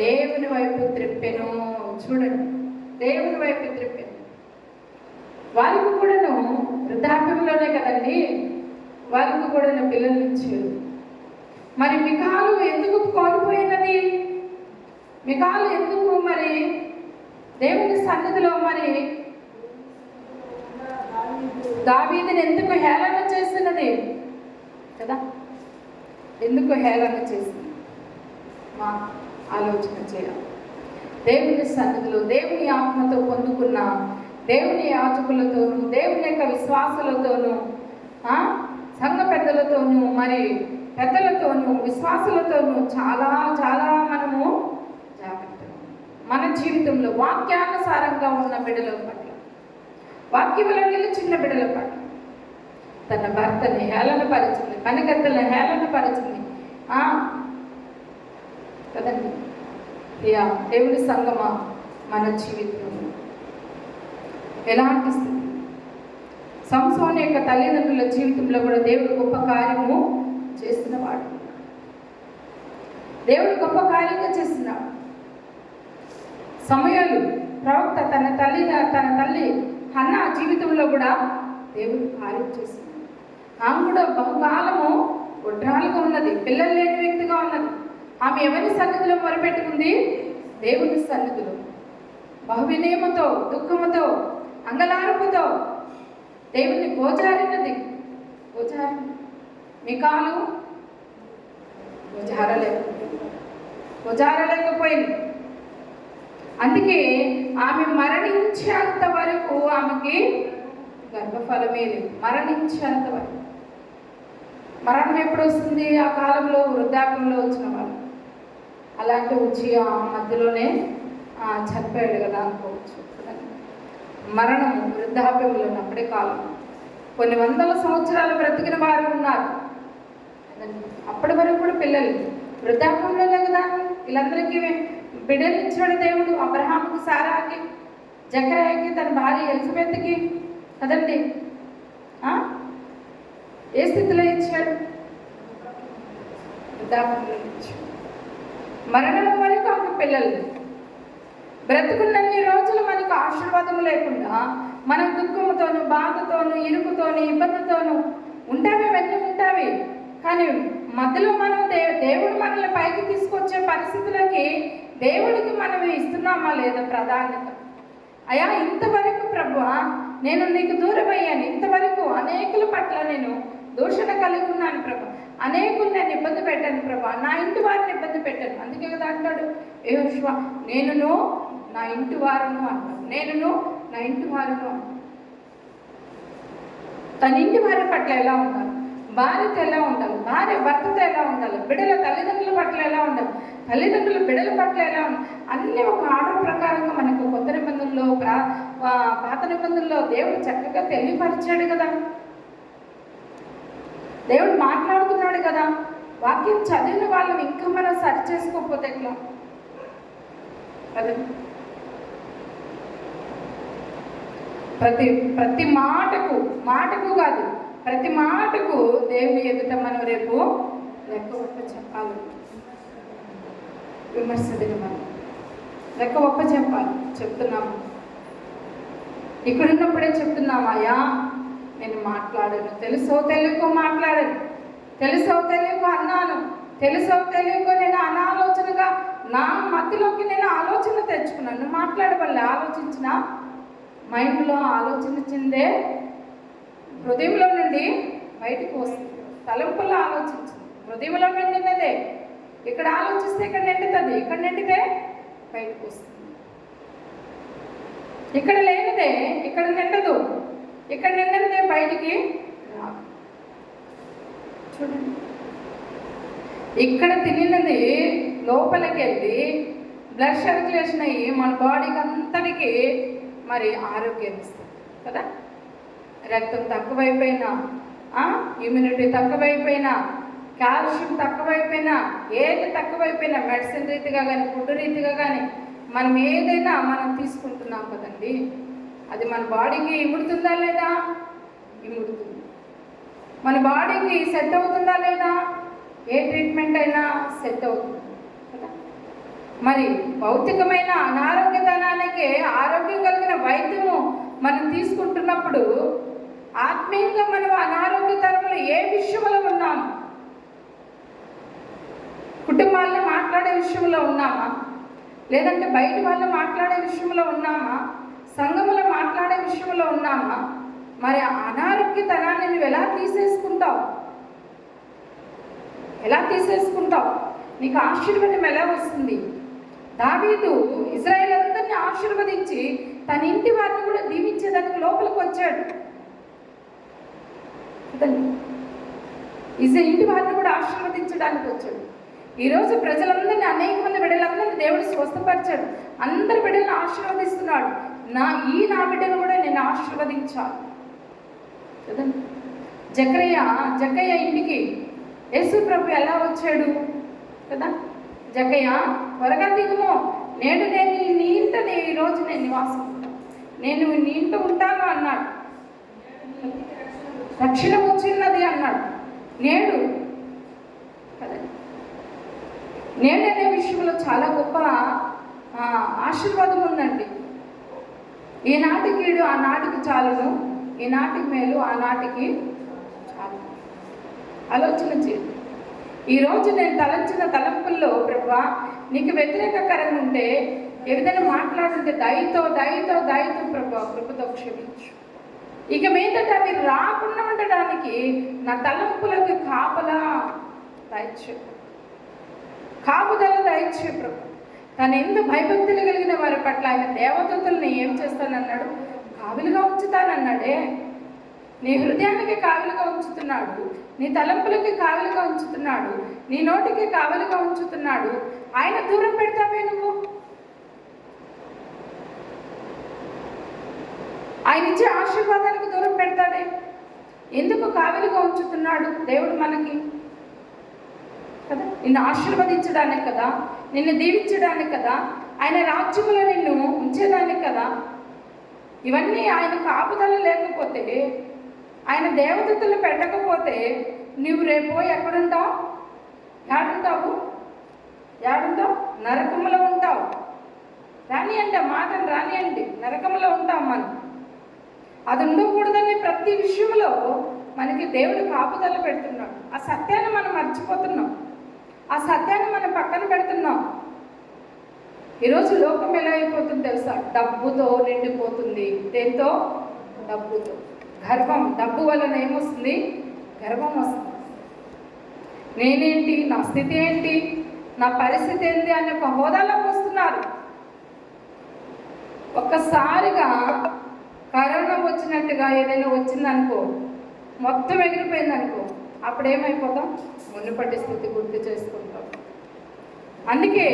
దేవుని వైపు త్రిప్పెను. చూడండి, దేవుని వైపు త్రిప్పెను. వాళ్ళకు కూడాను వృద్ధాప్యంలోనే కదండి, వాళ్ళకు కూడా పిల్లలు ఇచ్చారు. మరి మికాలు ఎందుకు కోల్పోయినది? మికాలు ఎందుకు మరి దేవుని సన్నిధిలో మరి దావీదుని ఎందుకు హేళన చేస్తున్నది కదా? ఎందుకు హేళన చేసింది? మా ఆలోచన చేయాలి. దేవుని సన్నిధిలో దేవుని ఆత్మతో పొందుకున్న దేవుని యాజకులతోనూ, దేవుని యొక్క విశ్వాసులతోనూ, సంఘ పెద్దలతోనూ, మరి పెద్దలతోనూ, విశ్వాసులతోనూ చాలా చాలా మనము జాగ్రత్తగా మన జీవితంలో వాక్యానుసారంగా ఉన్న బిడ్డల పట్ల, వాక్యంలో నిలిచిన బిడ్డల పట్ల తన భర్తని హేళన పరిచింది, పనికత్తెలను హేళన పరిచింది కదండి. దేవుని సంగమా మన జీవితంలో ఎలాంటి స్థితి? సంసోను యొక్క తల్లిదండ్రుల జీవితంలో కూడా దేవుడు గొప్ప కార్యము చేస్తున్నవాడు. దేవుడు గొప్ప కార్యంగా చేస్తున్నాడు. సమయాలు ప్రవక్త తన తల్లి హన్నా జీవితంలో కూడా దేవుడు కార్యం చేస్తున్నాడు. ఆమె కూడా బహుకాలము ఒడ్రాలుగా ఉన్నది, పిల్లలు లేని వ్యక్తిగా ఉన్నది. ఆమె ఎవరి సన్నిధిలో మొరపెట్టుకుంది? దేవుని సన్నిధిలో బహువినయముతో, దుఃఖముతో, అంగలార్పుతో దేవుని గోచారినది. మికాలు జారలేకపోయింది. అందుకే ఆమె మరణించేంత వరకు ఆమెకి గర్భఫలమే లేదు. మరణించేంత వరకు. మరణం ఎప్పుడు వస్తుంది? ఆ కాలంలో వృద్ధాప్యంలో వచ్చిన వాళ్ళు. అలాంటి వచ్చి ఆ మధ్యలోనే చనిపోయాడు కదా అనుకోవచ్చు. మరణం వృద్ధాప్యంలో ఉన్నప్పుడే కాలం. కొన్ని వందల సంవత్సరాలు బ్రతికిన వారు ఉన్నారు. అప్పటి వరకు కూడా పిల్లలు వృద్ధాప్యంలోనే కదా. వీళ్ళందరికీ బిడ్డలు ఇచ్చాడు దేవుడు. అబ్రహాముకు, సారాకి, జకర్యాకి, తన భార్య ఎలిజబెత్కి కదండి. ఏ స్థితిలో ఇచ్చాడు? వృద్ధాప్యంలో ఇచ్చాడు. మరణం వరకు ఆమె పిల్లలు. బ్రతుకున్నన్ని రోజులు మనకు ఆశీర్వాదం లేకుండా మనం దుఃఖంతోనూ, బాధతోనూ, ఇరుకుతోనూ, ఇబ్బందితోనూ ఉంటావి. అవన్నీ ఉంటావి. కానీ మధ్యలో మనం దేవుడు మనల్ని పైకి తీసుకొచ్చే పరిస్థితులకి దేవుడికి మనం ఇస్తున్నామా లేదా ప్రాధాన్యత? అయ్యా, ఇంతవరకు ప్రభువా నేను నీకు దూరం అయ్యాను, ఇంతవరకు అనేకుల పట్ల నేను దూషణ కలిగి ఉన్నాను ప్రభు, అనేకులు నేను ఇబ్బంది పెట్టాను ప్రభు, నా ఇంటి వారిని ఇబ్బంది పెట్టాను. అందుకే కదా అంటాడు యెహోషువ, నేనును నా ఇంటి వారును అంటాడు. నేనును నా ఇంటి వారును అంటాడు. తన ఇంటి వారి పట్ల ఎలా ఉండాలి, భార్యతో ఎలా ఉండాలి, భార్య భర్తతో ఎలా ఉండాలి, బిడ్డల తల్లిదండ్రుల పట్ల ఎలా ఉండాలి, తల్లిదండ్రుల బిడ్డల పట్ల ఎలా ఉండాలి, అన్నీ ఒక ఆర్డర్ ప్రకారంగా మనకు కొత్త నిబంధనలో పాత నిబంధనలో దేవుడు చక్కగా తెలియపరిచాడు కదా. దేవుడు మాట్లాడుతున్నాడు కదా. వాక్యం చదివిన వాళ్ళని ఇంకా మనం సరి చేసుకోకపోతే ఎట్లా కదా. ప్రతి మాటకు కాదు, ప్రతి మాటకు దేవుని ఎదుట మనం రేపు లెక్క ఒప్ప చెప్పాలి. విమర్శ మనం లెక్క ఒప్ప చెప్పాలి. చెప్తున్నాము, ఇక్కడున్నప్పుడే చెప్తున్నామయ్యా నేను మాట్లాడాను, తెలుసో తెలియకో మాట్లాడాను, తెలుసో తెలియకో అన్నాను, తెలుసో తెలియకో నేను అనాలోచనగా నా మధ్యలోకి నేను ఆలోచన తెచ్చుకున్నాను. మాట్లాడవల్లే ఆలోచించిన మైండ్లో ఆలోచించిందే హృదయంలో నుండి బయటకు వస్తుంది. తలంపుల్లో ఆలోచించింది హృదయంలో నిండినదే. ఇక్కడ ఆలోచిస్తే ఇక్కడ నిండుతుంది, ఇక్కడ నిండితే బయటకు వస్తుంది. ఇక్కడ లేనిదే ఇక్కడ నిండదు, ఇక్కడ నిండినదే బయటికి రాదు. చూడండి, ఇక్కడ తినినది లోపలికి వెళ్ళి బ్లడ్ సర్క్యులేషన్ అయ్యి మన బాడీకి అంతటికి మరి ఆరోగ్యం ఇస్తుంది కదా. రక్తం తక్కువైపోయినా, ఇమ్యూనిటీ తక్కువైపోయినా, కాల్షియం తక్కువైపోయినా, ఏది తక్కువైపోయినా మెడిసిన్ రీతిగా కానీ ఫుడ్ రీతిగా కానీ మనం ఏదైనా మనం తీసుకుంటున్నాం కదండి, అది మన బాడీకి ఇముడుతుందా లేదా? ఇముడుతుంది. మన బాడీకి సెట్ అవుతుందా లేదా? ఏ ట్రీట్మెంట్ అయినా సెట్ అవుతుంది కదా. మరి భౌతికమైన అనారోగ్యతనానికి ఆరోగ్యం కలిగిన వైద్యము మనం తీసుకుంటున్నప్పుడు ఆత్మీయంగా మనం అనారోగ్యతనంలో ఏ విషయంలో ఉన్నాము? కుటుంబాల్లో మాట్లాడే విషయంలో ఉన్నామా? లేదంటే బయట వాళ్ళు మాట్లాడే విషయంలో ఉన్నామా? సంఘంలో మాట్లాడే విషయంలో ఉన్నామా? మరి అనారోగ్యతనాన్ని నువ్వు ఎలా తీసేసుకుంటావు? ఎలా తీసేసుకుంటావు? నీకు ఆశీర్వాదం ఎలా వస్తుంది? దావీదు ఇశ్రాయేలు అందరినీ ఆశీర్వదించి తన ఇంటి వారిని కూడా దీవించేదానికి లోపలికి వచ్చాడు. ఇంటి వారిని కూడా ఆశీర్వదించడానికి వచ్చాడు. ఈరోజు ప్రజలందరినీ, అనేక మంది బిడ్డలందరినీ దేవుడు స్వస్థపరిచాడు. అందరి బిడ్డలను ఆశీర్వదిస్తున్నాడు. నా బిడ్డను కూడా నేను ఆశీర్వదించాలి కదండి. జక్కయ్య ఇంటికి యేసు ప్రభు ఎలా వచ్చాడు కదా. జక్కయ్య త్వరగా దిగుము, నేను నీ ఇంట ఈరోజు నేను నివాసం ఉంటాను, నేను నీ ఇంట ఉంటాను అన్నాడు. రక్షణ వచ్చిన్నది అన్నాడు. నేడు అనే విషయంలో చాలా గొప్ప ఆశీర్వాదం ఉందండి. ఈనాటికి ఆనాటికి చాలును, ఈనాటికి మేలు ఆనాటికి చాలు. ఆలోచన చేయండి. ఈరోజు నేను తలంచిన తలంపుల్లో ప్రభువా నీకు వ్యతిరేకకరంగా ఉంటే, ఏదైనా మాట్లాడుంటే దయతో ప్రభువా కృపతో క్షమించు. ఇక మీదట అవి రాకుండా ఉండడానికి నా తలంపులకు కాపుదల దయచే ప్రభు. తను ఎందు భయభక్తులు కలిగిన వారి పట్ల ఆయన దేవదూతల్ని ఏం చేస్తానన్నాడు? కావిలుగా ఉంచుతానన్నాడే. నీ హృదయానికి కావిలుగా ఉంచుతున్నాడు, నీ తలంపులకి కావిలుగా ఉంచుతున్నాడు, నీ నోటికి కావిలుగా ఉంచుతున్నాడు. ఆయన దూరం పెడతావే నువ్వు? ఆయన ఇచ్చే ఆశీర్వాదానికి దూరం పెడతాడే? ఎందుకు కావిలుగా ఉంచుతున్నాడు దేవుడు మనకి? కదా, నిన్ను ఆశీర్వదించడానికి కదా, నిన్ను దీవించడానికి కదా, ఆయన రాజ్యంలో నిన్ను ఉంచేదానికి కదా. ఇవన్నీ ఆయన కాపుదల లేకపోతే, ఆయన దేవదూతలు పెట్టకపోతే నువ్వు రేపు ఎక్కడుంటావు? ఏడుంటావు? నరకంలో ఉంటావు. రానియండి, మాటను రానియండి, నరకంలో ఉంటాం మనం. అది ఉండకూడదని ప్రతి విషయంలో మనకి దేవుడు కాపుదల పెడుతున్నాడు. ఆ సత్యాన్ని మనం మర్చిపోతున్నాం, ఆ సత్యాన్ని మనం పక్కన పెడుతున్నాం. ఈరోజు లోకం ఎలా అయిపోతుంది తెలుసా? డబ్బుతో నిండిపోతుంది. దేంతో? డబ్బుతో. గర్వం. డబ్బు వలన ఏమొస్తుంది? గర్వం వస్తుంది. నేనేంటి, నా స్థితి ఏంటి, నా పరిస్థితి ఏంటి అనే ఒక హోదాలోకి వస్తున్నారు. ఒక్కసారిగా కరోనా వచ్చినట్టుగా ఏదైనా వచ్చిందనుకో, మొత్తం ఎగిరిపోయిందనుకో, అప్పుడు ఏమైపోతాం? మునుపటి స్థితి గుర్తు చేసుకుంటాం. అందుకే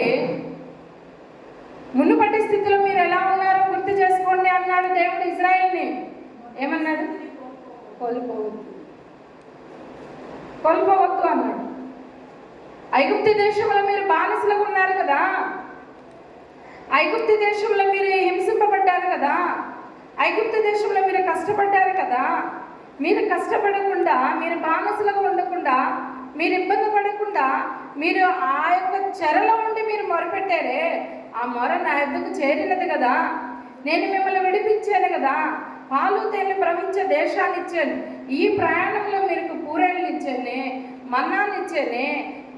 మునుపటి స్థితిలో మీరు ఎలా ఉన్నారో గుర్తు చేసుకోండి అన్నాడు దేవుడు ఇజ్రాయెల్ని. ఏమన్నాడు? కోల్పోవద్దు అన్నాడు. ఐగుప్తు దేశంలో మీరు బానిసలుగా ఉన్నారు కదా, ఐగుప్తు దేశంలో మీరు హింసింపబడ్డారు కదా, ఐగుప్తు దేశంలో మీరు కష్టపడ్డారు కదా. మీరు కష్టపడకుండా, మీరు బానిసలుగా ఉండకుండా, మీరు ఇబ్బంది పడకుండా, మీరు ఆ యొక్క చెరలో ఉండి మీరు మొరపెట్టారే, ఆ మొర నా యొద్దకు చేరినది కదా. నేను మిమ్మల్ని విడిపించాను కదా, పాలు తేనె ప్రవహించే దేశాన్ని ఇచ్చాను. ఈ ప్రయాణంలో మీకు పూరేళ్ళు ఇచ్చానే, మన్నానిచ్చానే,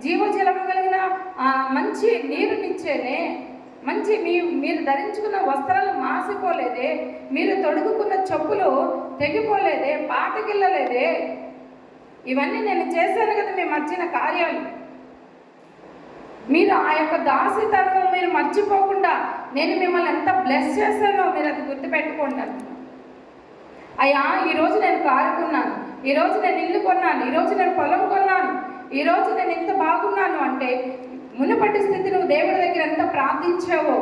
జీవజలము కలిగిన మంచి నీరునిచ్చానే, మంచి మీరు ధరించుకున్న వస్త్రాలు మాసిపోలేదే, మీరు తొడుగుకున్న చెప్పులు తెగిపోలేదే, పాతకిల్లలేదే. ఇవన్నీ నేను చేశాను కదా మీ మధ్యన కార్యాలు. మీరు ఆ యొక్క దాసితనం మీరు మర్చిపోకుండా నేను మిమ్మల్ని ఎంత బ్లెస్ చేశానో మీరు అది గుర్తుపెట్టుకోండి. అయ్యా, ఈరోజు నేను కారు కొన్నాను, ఈరోజు నేను ఇల్లు కొన్నాను, ఈరోజు నేను పొలం కొన్నాను, ఈరోజు నేను ఎంత బాగున్నాను అంటే మునుపటి స్థితి నువ్వు దేవుడి దగ్గర ఎంత ప్రార్థించావో,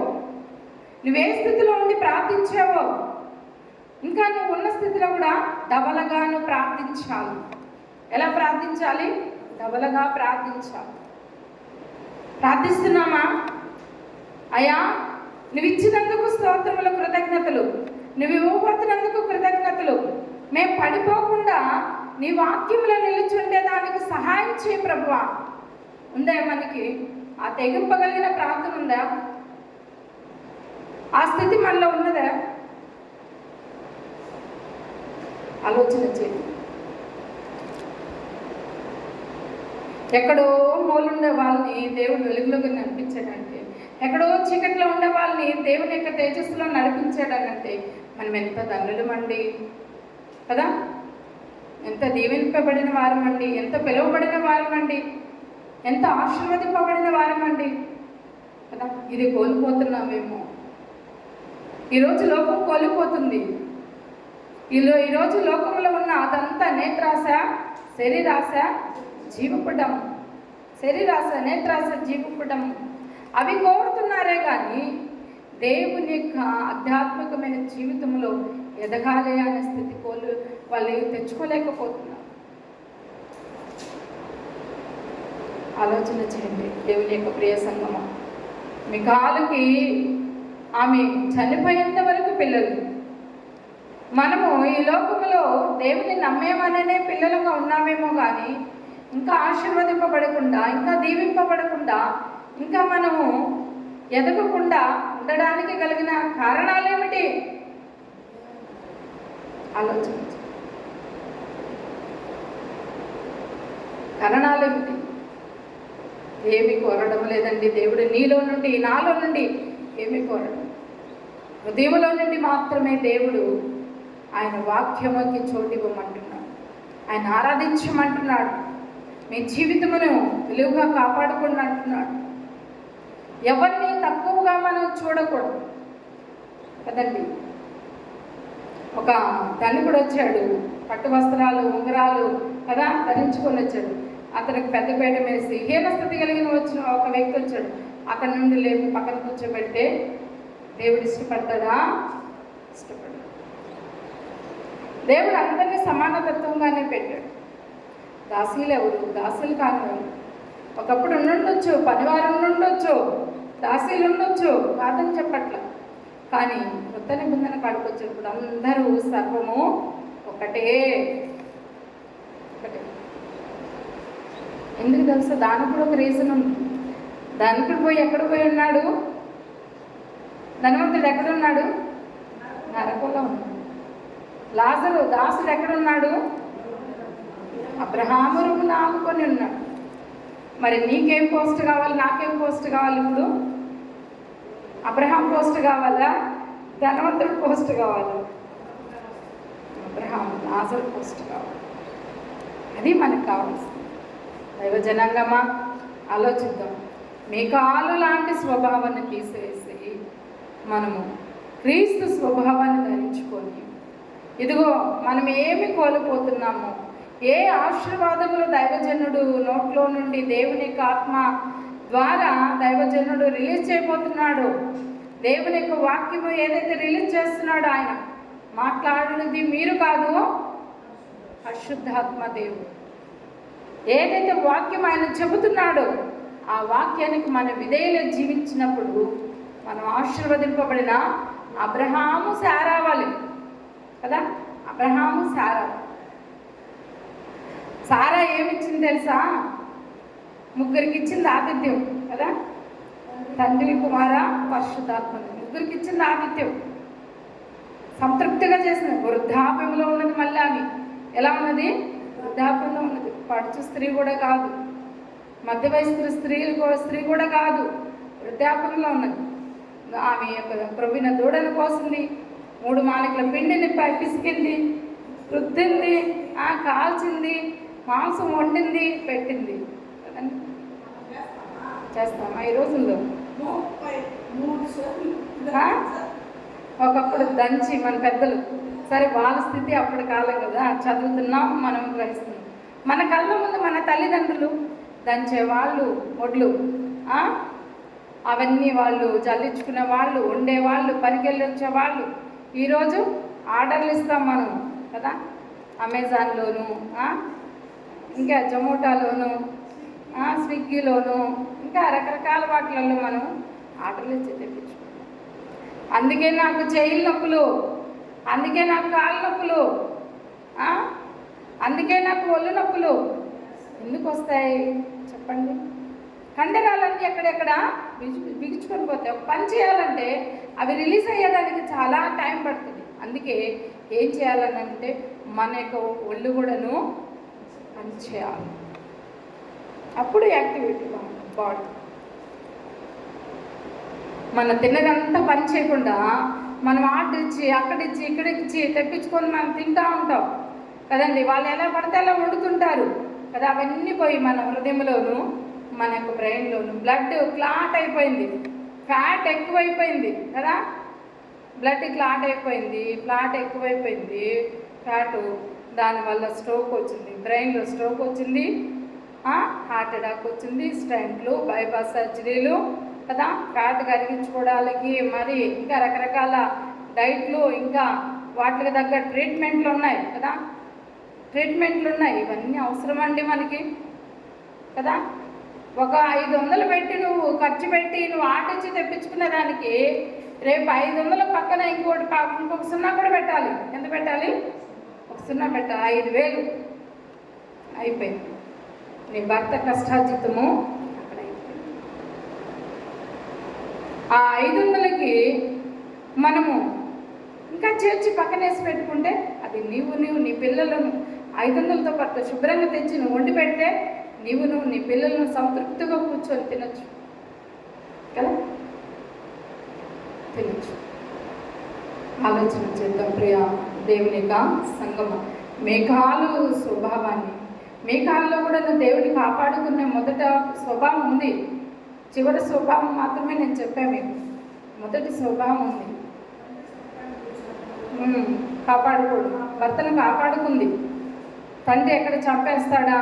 నువ్వే స్థితిలో ఉండి ప్రార్థించావో, ఇంకా నువ్వు ఉన్న స్థితిలో కూడా డబలగా నువ్వు ప్రార్థించాలి. ఎలా ప్రార్థించాలి? డబలగా ప్రార్థించాలి. ప్రార్థిస్తున్నామా? అయ్యా, నువ్వు ఇచ్చినందుకు స్తోత్రములు, కృతజ్ఞతలు, నువ్వు ఇవ్వబోతున్నందుకు కృతజ్ఞతలు. మేము పడిపోకుండా నీ వాక్యంలో నిలుచుండేదానికి సహాయం చేయ ప్రభువా. ఉందా మనకి ఆ తెగింపగలిగిన ప్రార్థన? ఉందా? ఆ స్థితి మనలో ఉన్నదా? ఆలోచన చేయి. ఎక్కడో మూలుండే వాళ్ళని దేవుడు వెలుగులోకి నడిపించాడంటే, ఎక్కడో చీకట్లో ఉండే వాళ్ళని దేవుని యొక్క తేజస్సులో నడిపించాడనంటే మనం ఎంత ధన్యులమండి కదా, ఎంత దీవింపబడిన వారమండి, ఎంత పిలువబడిన వారమండి, ఎంత ఆశీర్వదింపబడిన వారమండి కదా. ఇది కోల్పోతున్నామేమో. ఈరోజు లోకం కోల్పోతుంది. ఈరోజు లోకంలో ఉన్న అదంతా నేత్రాశ, శరీరాశ, జీవపుటం. శరీరాశ, నేత్రాశ, జీవపుటం అవి కోరుతున్నారే కానీ దేవుని యొక్క ఆధ్యాత్మికమైన జీవితంలో ఎదగాలి అనే స్థితి వాళ్ళు తెచ్చుకోలేకపోతున్నారు. ఆలోచన చేయండి. దేవుని యొక్క ప్రియ సంగమం, మీ కాలుకి ఆమె చనిపోయేంత వరకు పిల్లలు. మనము ఈ లోకంలో దేవుని నమ్మేమనే పిల్లలుగా ఉన్నామేమో కానీ ఇంకా ఆశీర్వదింపబడకుండా, ఇంకా దీవింపబడకుండా, ఇంకా మనము ఎదగకుండా ఉండడానికి కలిగిన కారణాలేమిటి? ఆలోచించు. కారణాలేమిటి? ఏమి కోరడం లేదండి దేవుడు. నీలో నుండి, నాలో నుండి ఏమి కోరడం, హృదయంలో నుండి మాత్రమే దేవుడు ఆయన వాక్యముకి చోటివ్వమంటున్నాడు. ఆయన ఆరాధించమంటున్నాడు. మీ జీవితమును విలువగా కాపాడుకోండి అంటున్నాడు. ఎవరిని తక్కువగా మనం చూడకూడదు కదండి. ఒక ధనికుడు వచ్చాడు, పట్టు వస్త్రాలు ఉంగరాలు కదా ధరించుకొని వచ్చాడు. అతనికి పెద్దపేట వేసి హీనస్థితి కలిగిన వచ్చిన ఒక వ్యక్తి వచ్చాడు. అక్కడి నుండి లేపి పక్కన కూర్చోబెడితే దేవుడు ఇష్టపడతాడా? ఇష్టపడతాడు. దేవుడు అందరినీ సమానతత్వంగానే పెట్టాడు. దాసీలు ఎవరు? దాసీలు కానివారు. ఒకప్పుడు ఉండుండొచ్చు, పనివారు ఉండుండొచ్చు, దాసీలు ఉండొచ్చు, కాదని చెప్పట్ల. కానీ కొత్త నిబంధన కాడికి వచ్చినప్పుడు అందరూ సర్వము ఒకటే. ఎందుకు తెలుసా? దానికి కూడా ఒక రీజన్ ఉంది. ధనికుడు పోయి ఎక్కడ పోయి ఉన్నాడు? ధనవంతుడు ఎక్కడున్నాడు? నరకంలో ఉన్నాడు. లాజరు దాసుడు ఎక్కడున్నాడు? అబ్రహాము రూమును ఆనుకొని ఉన్నాడు. మరి నీకేం పోస్ట్ కావాలి? నాకేం పోస్ట్ కావాలి? ఇప్పుడు అబ్రహాం పోస్ట్ కావాలా? ధనవంతుడు పోస్ట్ కావాలా? అబ్రహాం లాజరు పోస్ట్ కావాలి. అది మనకు కావాల్సింది. దైవ జనాంగమా, ఆలోచిద్దాం. మీకాలు లాంటి స్వభావాన్ని తీసివేసి మనము క్రీస్తు స్వభావాన్ని ధరించుకొని, ఇదిగో మనం ఏమి కోల్పోతున్నామో, ఏ ఆశీర్వాదములు దైవజనుడు నోట్లో నుండి దేవుని యొక్క ఆత్మ ద్వారా దైవజనుడు రిలీజ్ చేయబోతున్నాడు. దేవుని యొక్క వాక్యము ఏదైతే రిలీజ్ చేస్తున్నాడో, ఆయన మాట్లాడినది మీరు కాదు, పరిశుద్ధాత్మ దేవుడు. ఏదైతే వాక్యం ఆయన చెబుతున్నాడో ఆ వాక్యానికి మన విధేయులు జీవించినప్పుడు మనం ఆశీర్వదింపబడిన అబ్రహాము సారావాలి కదా. అబ్రహాము సారా ఏమిచ్చింది తెలుసా? ముగ్గురికి ఇచ్చింది ఆతిథ్యం కదా. తండ్రి, కుమార, పరిశుద్ధాత్మ, ముగ్గురికి ఇచ్చింది ఆతిథ్యం. సంతృప్తిగా చేసింది. వృద్ధాప్యంలో ఉన్నది. మళ్ళీ ఆమె ఎలా ఉన్నది? వృద్ధాప్యంలో ఉన్నది. పడుచు స్త్రీ కూడా కాదు, మధ్య వయస్సు స్త్రీ కూడా కాదు, వృద్ధాప్యంలో ఉన్నది. ఆమె యొక్క ప్రవీణ దూడను కోసింది, 3 మానికల పిండిని పిసికింది, రుద్దింది, కాల్చింది, మాంసం వండింది, పెట్టింది. చేస్తామా ఈ రోజుల్లో? ఒకప్పుడు దంచి మన పెద్దలు, సరే వాళ్ళ స్థితి అప్పటి కాలం కదా, చదువుతున్నాం, మనం గ్రహిస్తున్నాం. మన కళ్ళ ముందు మన తల్లిదండ్రులు దంచేవాళ్ళు, ఒడ్లు అవన్నీ వాళ్ళు జల్లించుకునే వాళ్ళు, ఉండేవాళ్ళు, పనికెళ్ళి వచ్చేవాళ్ళు. ఈరోజు ఆర్డర్లు ఇస్తాం మనం కదా, అమెజాన్లోను, ఇంకా జొమాటోలోను, స్విగ్గీలోను, ఇంకా రకరకాల వాటిలలో మనం ఆర్డర్లు ఇచ్చి తెప్పించుకుంటాం. అందుకే నాకు చేయి నొప్పులు, అందుకే నాకు కాళ్ళ నొప్పులు, అందుకే నాకు ఒళ్ళు నొప్పులు ఎందుకు వస్తాయి చెప్పండి? కండరాలన్నీ ఎక్కడెక్కడ బిగుచుకొని పోతాయి. ఒక పని చేయాలంటే అవి రిలీజ్ అయ్యేదానికి చాలా టైం పడుతుంది. అందుకే ఏం చేయాలని అంటే మన యొక్క ఒళ్ళు కూడాను పని చేయాలి. అప్పుడు యాక్టివిటీ బాడీ. మన తిన్నదంతా పని చేయకుండా మనం ఆర్డర్ అక్కడిచ్చి ఇక్కడిచ్చి తెప్పించుకొని మనం తింటూ ఉంటాం కదండి. వాళ్ళు ఎలా పడితే అలా వండుతుంటారు కదా. అవన్నీ పోయి మన హృదయంలోను, మన యొక్క బ్రెయిన్లోను బ్లడ్ క్లాట్ అయిపోయింది, ఫ్యాట్ ఎక్కువైపోయింది కదా. బ్లడ్ క్లాట్ అయిపోయింది, ఫ్లాట్ ఎక్కువైపోయింది, ఫ్యాటు. దానివల్ల స్ట్రోక్ వచ్చింది, బ్రెయిన్లో స్ట్రోక్ వచ్చింది, హార్ట్ అటాక్ వచ్చింది, స్టెంట్లు, బైపాస్ సర్జరీలు కదా. ఫ్యాట్ కరిగించుకోవడానికి మరి ఇంకా రకరకాల డైట్లు, ఇంకా వాటికి తగ్గ ట్రీట్మెంట్లు ఉన్నాయి కదా. ట్రీట్మెంట్లు ఉన్నాయి. ఇవన్నీ అవసరమండి మనకి కదా. ఒక 500 పెట్టి నువ్వు ఖర్చు పెట్టి నువ్వు ఆటించి తెప్పించుకునే దానికి రేపు 500 పక్కన ఇంకొక 0 కూడా పెట్టాలి. ఎంత పెట్టాలి? 1 0 పెట్టాలి. 5,000 అయిపోయింది. నీ భర్త కష్టార్జితము అక్కడ అయిపోయింది. ఆ 500కి మనము ఇంకా చేర్చి పక్కనేసి పెట్టుకుంటే అది నీవు నీ పిల్లలను 500లతో పాటు శుభ్రంగా తెచ్చి నువ్వు వండి పెడితే నీవు నీ పిల్లలను సంతృప్తిగా కూర్చొని తినచ్చు కదా. తినచ్చు. ఆలోచన చేద్దాం ప్రియా. దేవుని యొక్క సంగమం. మేఘాలు స్వభావాన్ని, మేఘాల్లో కూడా దేవుడిని కాపాడుకునే మొదట స్వభావం ఉంది. చివరి స్వభావం మాత్రమే నేను చెప్పాను మీకు. మొదటి స్వభావం ఉంది, కాపాడుకోడు. భర్తను కాపాడుకుంది. తండ్రి ఎక్కడ చంపేస్తాడా,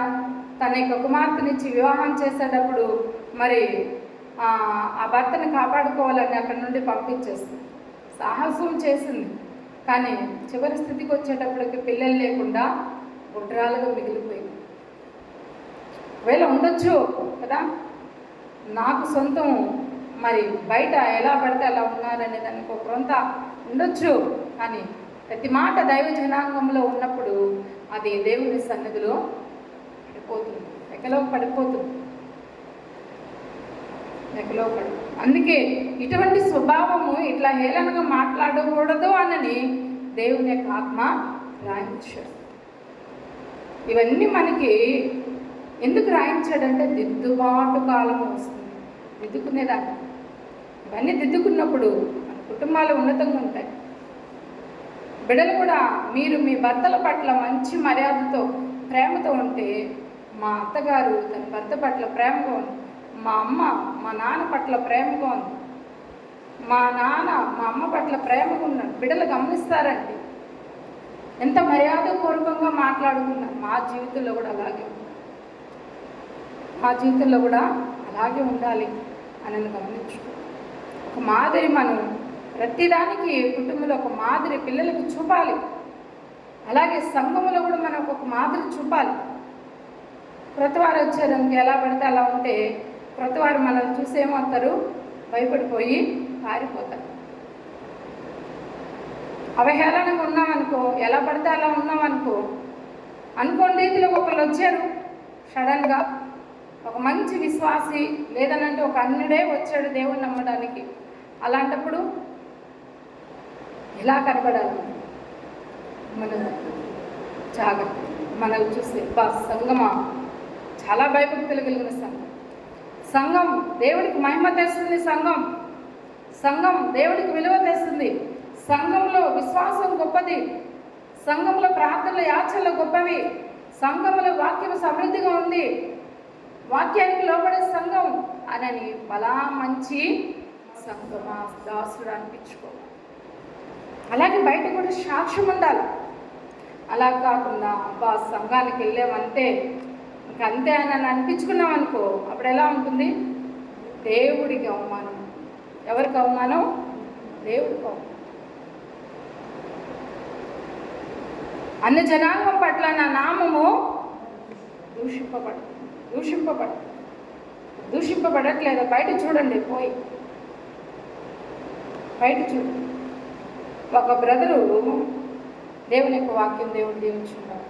తన యొక్క కుమార్తెనిచ్చి వివాహం చేసేటప్పుడు మరి ఆ భర్తను కాపాడుకోవాలని అక్కడి నుండి పంపించేస్తుంది. సాహసం చేసింది, కానీ చివరి స్థితికి వచ్చేటప్పటికి పిల్లలు లేకుండా గుడ్రాలుగా మిగిలిపోయింది. ఒకవేళ ఉండొచ్చు కదా, నాకు సొంతం మరి బయట ఎలా పడితే అలా ఉన్నారనే దానికి ఒక కొంత ఉండొచ్చు, కానీ ప్రతి మాట దైవ జనాంగంలో ఉన్నప్పుడు అది దేవుని సన్నిధిలో పడిపోతుంది, ఎక్కలో పడిపోతుంది. అందుకే ఇటువంటి స్వభావము ఇట్లా హేళనగా మాట్లాడకూడదు అని దేవుని యొక్క ఆత్మ రాయించాడు. ఇవన్నీ మనకి ఎందుకు రాయించాడంటే దిద్దుబాటు కాలం వస్తుంది, దిద్దుకునేదాన్ని. ఇవన్నీ దిద్దుకున్నప్పుడు మన కుటుంబాలు ఉన్నతంగా ఉంటాయి. బిడ్డలు కూడా మీరు మీ భర్తల పట్ల మంచి మర్యాదతో ప్రేమతో ఉంటే, మా అత్తగారు తన భర్త పట్ల ప్రేమగా ఉంది, మా అమ్మ మా నాన్న పట్ల ప్రేమగా ఉంది, మా నాన్న మా అమ్మ పట్ల ప్రేమగా ఉన్నాడు, బిడ్డలు గమనిస్తారండి. ఎంత మర్యాదపూర్వకంగా మాట్లాడుకున్నారు. మా జీవితంలో కూడా అలాగే ఉండాలి, మా జీవితంలో కూడా అలాగే ఉండాలి అని గమనించుకో. ఒక మాదిరి మనం ప్రతిదానికి కుటుంబంలో ఒక మాదిరి పిల్లలకు చూపాలి. అలాగే సంఘములో కూడా మనం ఒక మాదిరి చూపాలి. క్రొత్తవారు వచ్చారనుకో ఎలా పడితే అలా ఉంటే క్రొత్తవారు మనల్ని చూసేమవుతారు, భయపడిపోయి పారిపోతారు. అవహేళనగా ఉన్నామనుకో, ఎలా పడితే అలా ఉన్నామనుకో, అనుకోని రీతిలో ఒకళ్ళు వచ్చారు సడన్గా, ఒక మంచి విశ్వాసి లేదనంటే ఒక అన్యుడే వచ్చాడు దేవుని నమ్మడానికి. అలాంటప్పుడు ఎలా కనబడాలి? మన జాగ్రత్త. మనల్ని చూస్తే సంఘమా చాలా భయభక్తులు కలిగిన సంఘం దేవుడికి మహిమ తెస్తుంది. సంఘం దేవుడికి విలువ తెస్తుంది. సంఘంలో విశ్వాసం గొప్పది, సంఘంలో ప్రార్థనల యాచనలు గొప్పవి, సంఘంలో వాక్యం సమృద్ధిగా ఉంది, వాక్యానికి లోబడే సంఘం అని బలా మంచి సంఘమా దాసుడు అనిపించుకోవాలి. అలాగే బయట కూడా సాక్ష్యం ఉండాలి. అలా కాకుండా అబ్బా సంఘానికి వెళ్ళామంటే ఇంకంతే అని అనిపించుకున్నాం అనుకో, అప్పుడు ఎలా ఉంటుంది? దేవుడికి అవమానం. ఎవరికి అవమానం? దేవుడికి అవమానం. అన్ని జనాంగం పట్ల నా నామము దూషింపబడట్లేదు. బయట చూడండి, పోయి బయట చూడండి. ఒక బ్రదరు దేవుని యొక్క వాక్యం దేవుడు దీవించుకున్నాడు.